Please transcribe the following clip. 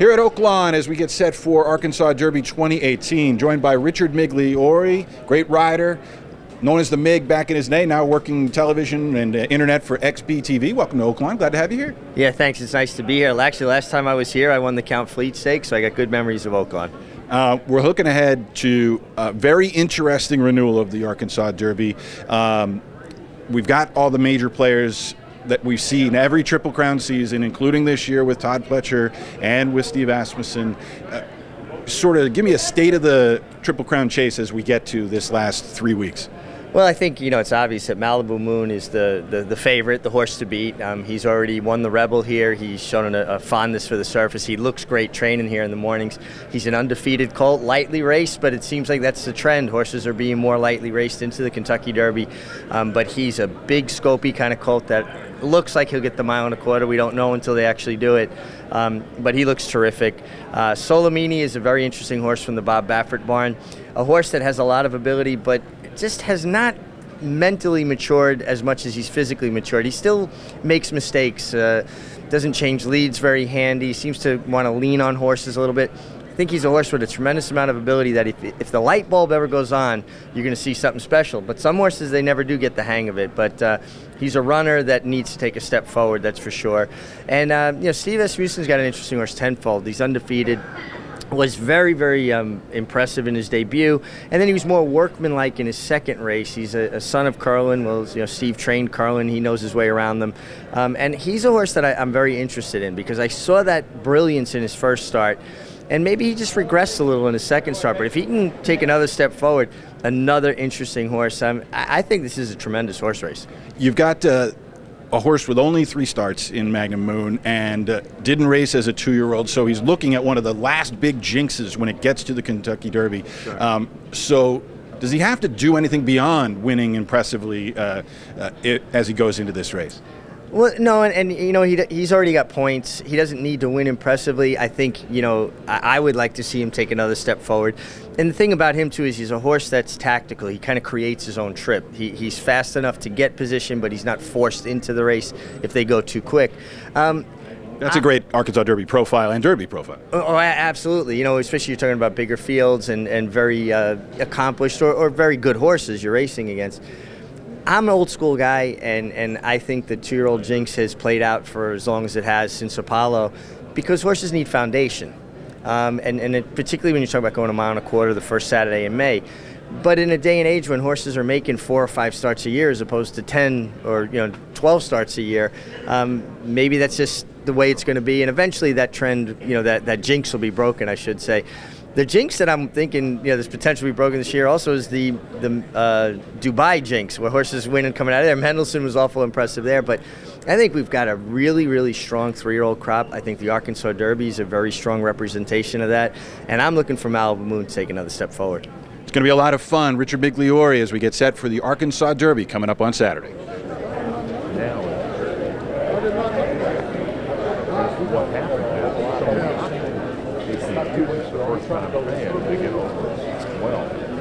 Here at Oaklawn as we get set for Arkansas Derby 2018, joined by Richard Migliore, great rider, known as the Mig back in his day, now working television and internet for XBTV. Welcome to Oaklawn. Glad to have you here. Yeah, thanks. It's nice to be here. Actually, last time I was here, I won the Count Fleet Stakes, so I got good memories of Oaklawn. We're looking ahead to a very interesting renewal of the Arkansas Derby. We've got all the major players that we've seen every Triple Crown season, including this year with Todd Pletcher and with Steve Asmussen. Sort of give me a state of the Triple Crown chase as we get to this last 3 weeks. Well, I think, it's obvious that Magnum Moon is the favorite, the horse to beat. He's already won the Rebel here. He's shown a fondness for the surface. He looks great training here in the mornings. He's an undefeated colt, lightly raced, but it seems like that's the trend. Horses are being more lightly raced into the Kentucky Derby. But he's a big, scopy kind of colt that looks like he'll get the 1.25 miles. We don't know until they actually do it. But he looks terrific. Solomini is a very interesting horse from the Bob Baffert barn. A horse that has a lot of ability, but just has not mentally matured as much as he's physically matured. He still makes mistakes, doesn't change leads very handy, seems to want to lean on horses a little bit. I think he's a horse with a tremendous amount of ability that if the light bulb ever goes on, you're going to see something special. But some horses, they never do get the hang of it. But he's a runner that needs to take a step forward, that's for sure. And, Steve Asmussen's got an interesting horse, Tenfold. He's undefeated. Was very, very impressive in his debut, and then he was more workmanlike in his second race. He's a son of Carlin. Well, Steve trained Carlin. He knows his way around them, and he's a horse that I'm very interested in because I saw that brilliance in his first start, and maybe he just regressed a little in his second start. But if he can take another step forward, another interesting horse. I think this is a tremendous horse race. You've got a horse with only 3 starts in Magnum Moon and didn't race as a 2-year-old, so he's looking at one of the last big jinxes when it gets to the Kentucky Derby. Sure. So does he have to do anything beyond winning impressively as he goes into this race? Well, no, and he's already got points. He doesn't need to win impressively. I think, I would like to see him take another step forward. And the thing about him, too, is he's a horse that's tactical. He kind of creates his own trip. He's fast enough to get position, but he's not forced into the race if they go too quick. That's a great Arkansas Derby profile and Derby profile. Oh, absolutely. Especially you're talking about bigger fields and very accomplished or very good horses you're racing against. I'm an old school guy, and I think the 2-year-old jinx has played out for as long as it has since Apollo because horses need foundation. Particularly when you talk about going 1.25 miles the first Saturday in May. But in a day and age when horses are making 4 or 5 starts a year as opposed to 10 or 12 starts a year, maybe that's just the way it's going to be. And eventually that trend, that jinx will be broken, I should say. The jinx that I'm thinking, there's potential to be broken this year also is the Dubai jinx, where horses win and coming out of there. Mendelssohn was awful impressive there, but I think we've got a really, really strong 3-year-old crop. I think the Arkansas Derby is a very strong representation of that, and I'm looking for Magnum Moon to take another step forward. It's going to be a lot of fun. Richard Migliore as we get set for the Arkansas Derby coming up on Saturday. What happened is, the first time they get over 12.